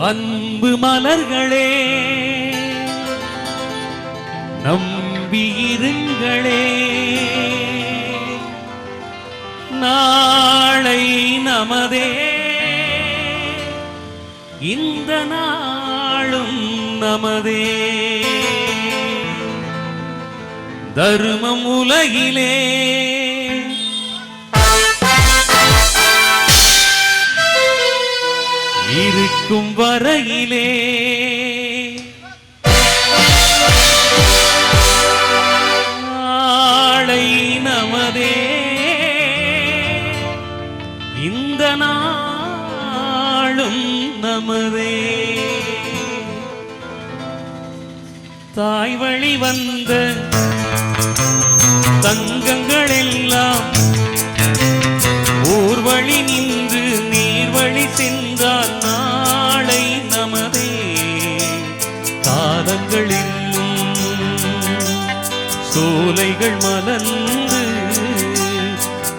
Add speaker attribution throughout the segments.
Speaker 1: அன்பு மலர்களே நம்பியிருங்களே, நாளை நமதே, இந்த நாளும் நமதே. தர்மம் உலகிலே இருக்கும் வரையிலே நாளை நமதே, இந்த நாளும் நமதே. தாய் வழி வந்த தங்கங்கள் எல்லாம் ஊர் வழி நின்று நீர் வழி சென்றால் நாளை நமதே. காலங்களிலும் சோலைகள் மலர்ந்து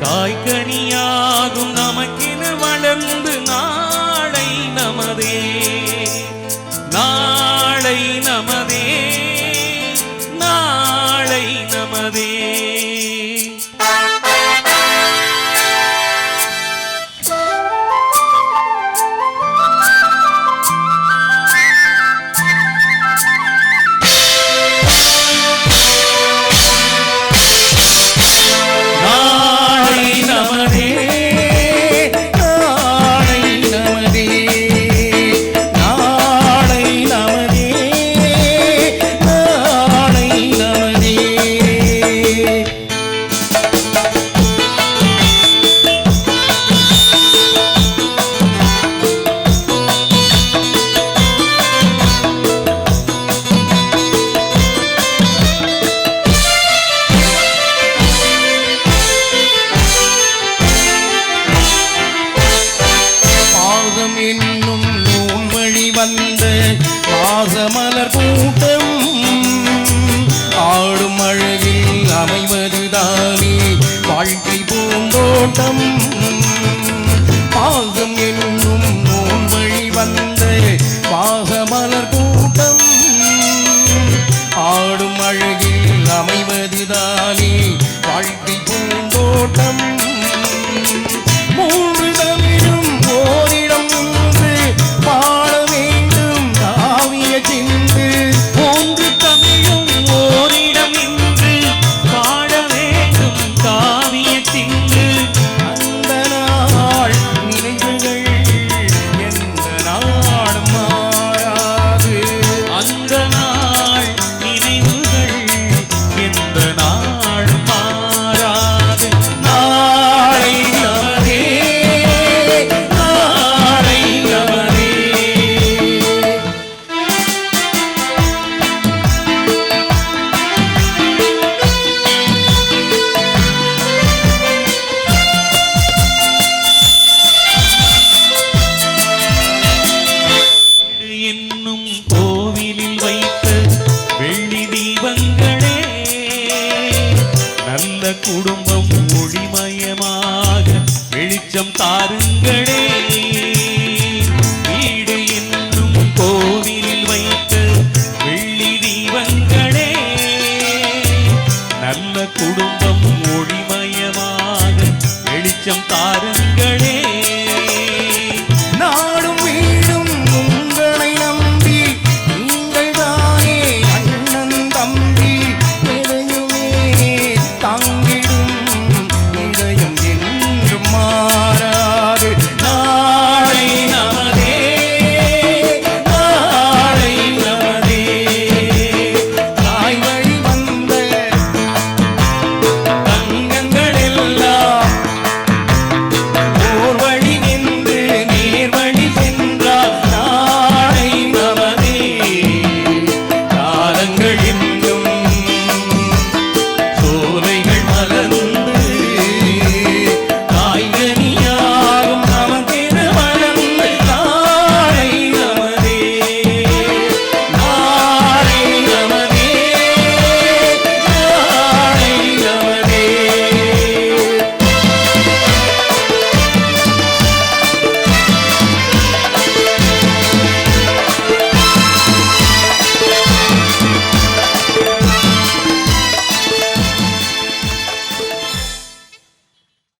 Speaker 1: காய்கனியாகும் நமக்கென வளர்ந்து நாளை நமதே, நாளை நமதே, நாளை நமதே.
Speaker 2: என்னும் நூல் வழி வந்த பாசமலர் கூட்டம் ஆடும் அழகில் அமைவதுதானே வாழ்க்கை பூந்தோட்டம்.